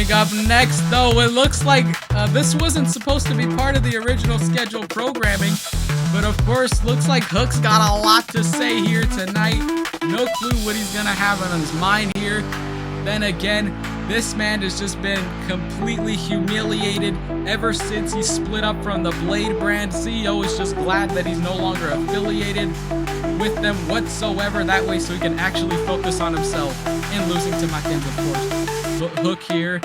Coming up next, though, it looks like this wasn't supposed to be part of the original scheduled programming, but of course, looks like Hook's got a lot to say here tonight. No clue what he's gonna have on his mind here. Then again, this man has just been completely humiliated ever since he split up from the Blade brand. CEO is just glad that he's no longer affiliated with them whatsoever, that way so he can actually focus on himself and losing to Mackenzie, of course. But Hook here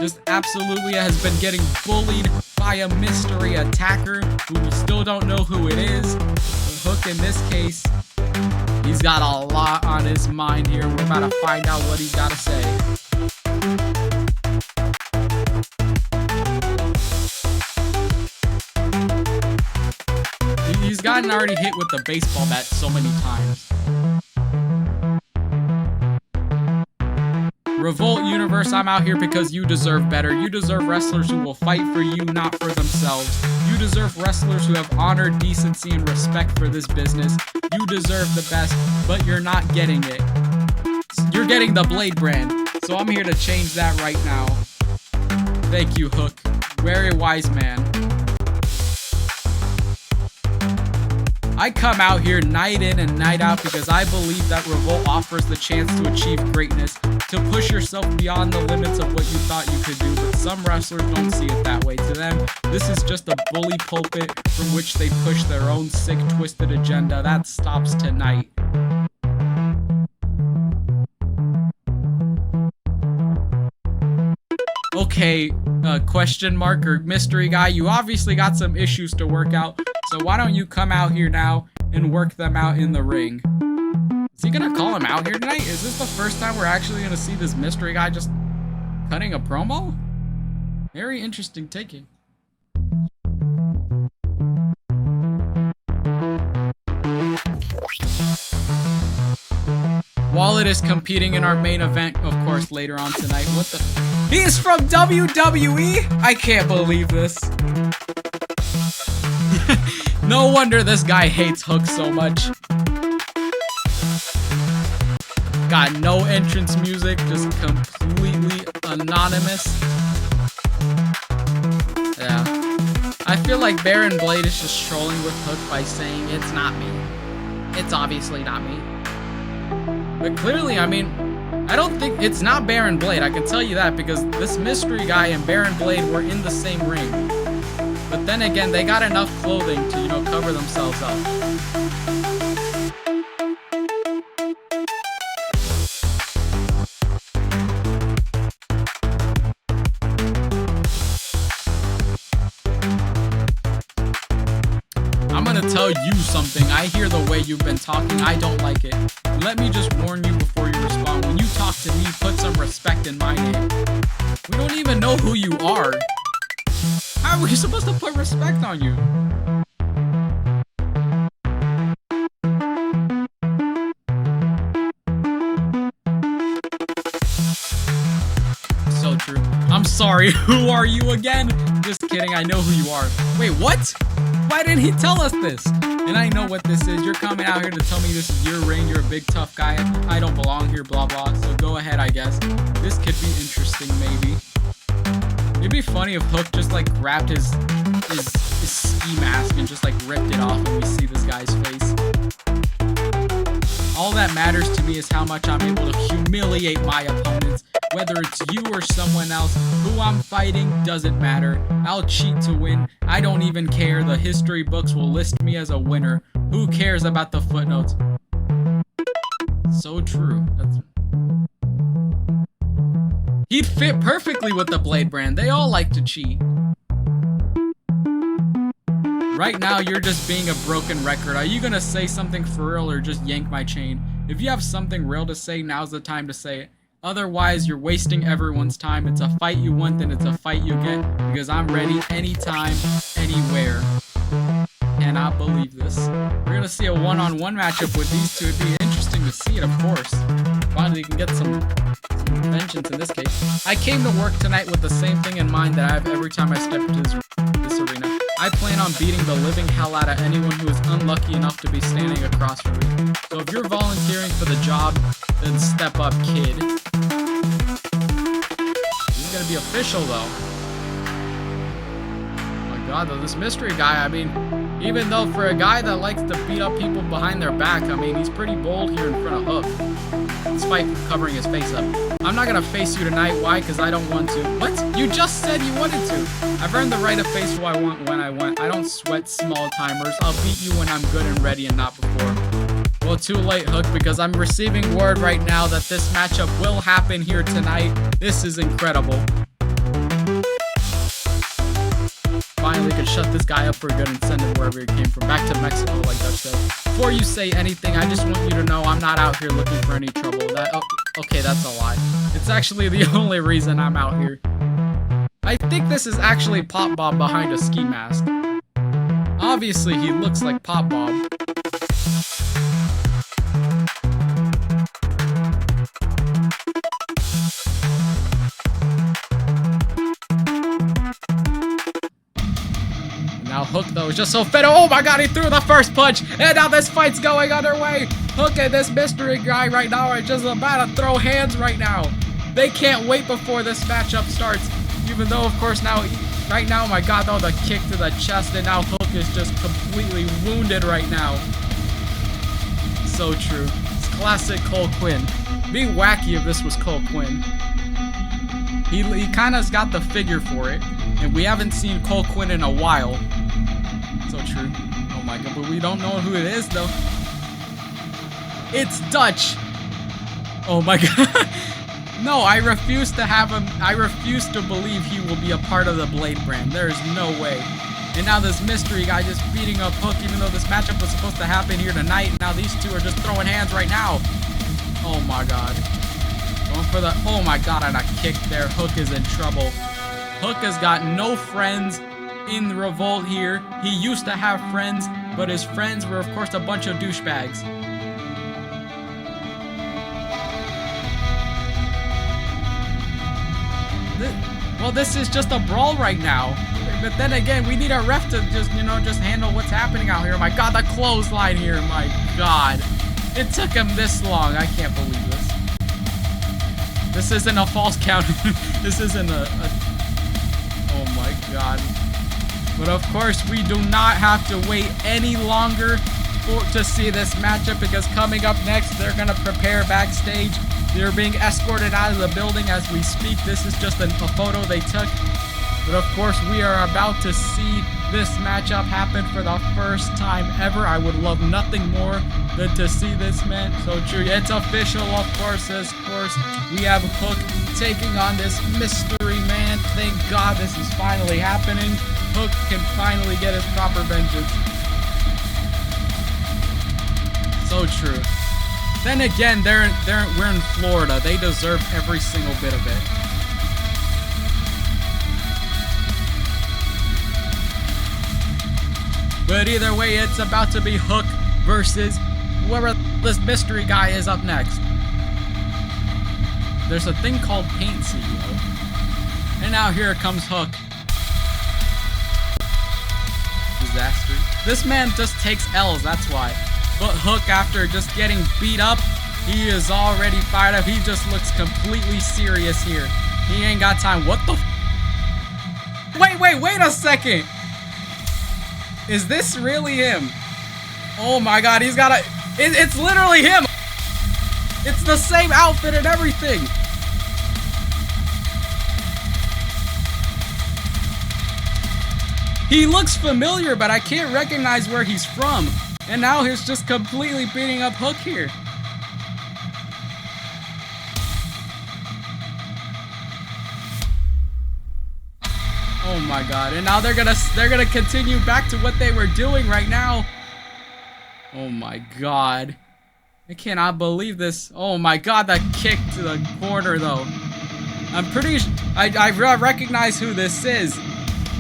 just absolutely has been getting bullied by a mystery attacker who we still don't know who it is. But Hook in this case, he's got a lot on his mind here. We're about to find out what he's got to say. He's gotten already hit with the baseball bat so many times. Revolt Universe, I'm out here because you deserve better. You deserve wrestlers who will fight for you, not for themselves. You deserve wrestlers who have honor, decency, and respect for this business. You deserve the best, but you're not getting it. You're getting the Blade brand, so I'm here to change that right now. Thank you, Hook. Very wise man. I come out here night in and night out because I believe that Revolt offers the chance to achieve greatness, to push yourself beyond the limits of what you thought you could do, but some wrestlers don't see it that way. To them, this is just a bully pulpit from which they push their own sick, twisted agenda. That stops tonight. Okay, question mark or mystery guy, you obviously got some issues to work out, so why don't you come out here now and work them out in the ring? Is he gonna call him out here tonight? Is this the first time we're actually gonna see this mystery guy just cutting a promo? Very interesting taking. Wallet is competing in our main event, of course, later on tonight. What the? He's from WWE? I can't believe this. No wonder this guy hates Hook so much. Got no entrance music, just completely anonymous. Yeah. I feel like Baron Blade is just trolling with Hook by saying, it's not me. It's obviously not me. But clearly, I mean, I don't think it's not Baron Blade. I can tell you that because this mystery guy and Baron Blade were in the same ring. But then again, they got enough clothing to, you know, cover themselves up. I'm gonna tell you something. I hear the way you've been talking. I don't like it. Let me just warn you before you respond. When you talk to me, put some respect in my name. We don't even know who you are. How are we supposed to put respect on you? So true. I'm sorry. Who are you again? Just kidding. I know who you are. Wait, what? Why didn't he tell us this? And I know what this is. You're coming out here to tell me this is your ring. You're a big tough guy. I don't belong here, blah, blah. So go ahead, I guess. This could be interesting, maybe. It'd be funny if Hook just like grabbed his ski mask and just like ripped it off and we see this guy's face. All that matters to me is how much I'm able to humiliate my opponents. Whether it's you or someone else, who I'm fighting doesn't matter. I'll cheat to win. I don't even care. The history books will list me as a winner. Who cares about the footnotes? So true. He'd fit perfectly with the Blade brand. They all like to cheat. Right now, you're just being a broken record. Are you gonna say something for real or just yank my chain? If you have something real to say, now's the time to say it. Otherwise, you're wasting everyone's time. It's a fight you want, then it's a fight you get. Because I'm ready anytime, anywhere. Cannot believe this. We're gonna see a one-on-one matchup with these two. It'd be interesting to see it, of course. Finally, you can get some vengeance in this case. I came to work tonight with the same thing in mind that I have every time I step into this arena. I plan on beating the living hell out of anyone who is unlucky enough to be standing across from me. So if you're volunteering for the job, then step up, kid. This is gonna be official though. Oh my god, though, this mystery guy, I mean, even though for a guy that likes to beat up people behind their back, I mean, he's pretty bold here in front of Hook, despite covering his face up. I'm not gonna face you tonight. Why? Because I don't want to. What? You just said you wanted to. I've earned the right to face who I want when I want. I don't sweat small timers. I'll beat you when I'm good and ready and not before. Well, too late, Hook, because I'm receiving word right now that this matchup will happen here tonight. This is incredible. Finally could shut this guy up for good and send him wherever he came from. Back to Mexico, like Dutch said. Before you say anything, I just want you to know I'm not out here looking for any trouble. Okay, that's a lie. It's actually the only reason I'm out here. I think this is actually Pop Bob behind a ski mask. Obviously, he looks like Pop Bob. Now Hook, though, is just so fed. Oh my god, he threw the first punch! And now this fight's going underway! Hook and this mystery guy right now are just about to throw hands right now. They can't wait before this matchup starts. Even though, of course, right now, my god, though, the kick to the chest, and now Hook is just completely wounded right now. So true. It's classic Cole Quinn. Be wacky if this was Cole Quinn. He kind of's got the figure for it, and we haven't seen Cole Quinn in a while. So true. Oh my god, but we don't know who it is, though. It's Dutch. Oh my god. No, I refuse to have him. I refuse to believe he will be a part of the Blade brand. There is no way. And now this mystery guy just beating up Hook, even though this matchup was supposed to happen here tonight. Now these two are just throwing hands right now. Oh my god. Going for the, oh my god, and a kick there. Hook is in trouble. Hook has got no friends in the Revolt here. He used to have friends, but his friends were, of course, a bunch of douchebags. Well, this is just a brawl right now. But then again, we need a ref to just, just handle what's happening out here. My god, the clothesline here. My god. It took him this long. I can't believe this. This isn't a false count. This isn't a... Oh my god. But of course, we do not have to wait any longer to see this matchup, because coming up next, they're going to prepare backstage. They're being escorted out of the building as we speak. This is just a photo they took. But of course, we are about to see this matchup happen for the first time ever. I would love nothing more than to see this, man. So true. It's official, of course. We have Hook taking on this mystery man. Thank God this is finally happening. Hook can finally get his proper vengeance. So true. Then again, we're in Florida. They deserve every single bit of it. But either way, it's about to be Hook versus whoever this mystery guy is up next. There's a thing called Paint CEO. And now here comes Hook. Disaster. This man just takes L's, that's why. But Hook, after just getting beat up, he is already fired up. He just looks completely serious here. He ain't got time. What the f— Wait a second. Is this really him? Oh my god, he's got a... It's literally him. It's the same outfit and everything. He looks familiar, but I can't recognize where he's from. And now he's just completely beating up Hook here. Oh my god. And now they're gonna continue back to what they were doing right now. Oh my god. I cannot believe this. Oh my god, that kick to the corner though. I'm pretty I recognize who this is.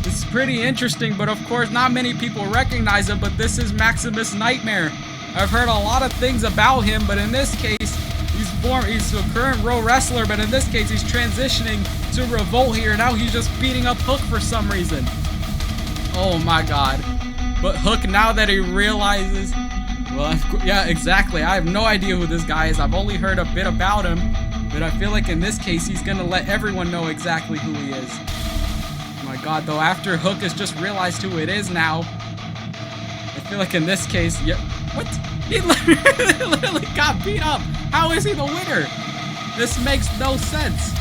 This is pretty interesting, but of course not many people recognize him, but this is Maximus Nightmare. I've heard a lot of things about him, but in this case, he's a current Raw wrestler, but in this case, he's transitioning to Revolt here. Now he's just beating up Hook for some reason. Oh my god. But Hook, now that he realizes, well, yeah, exactly. I have no idea who this guy is. I've only heard a bit about him. But I feel like in this case, he's gonna let everyone know exactly who he is. Oh my god, though, after Hook has just realized who it is now, I feel like in this case, yeah, what? He literally got beat up. How is he the winner? This makes no sense.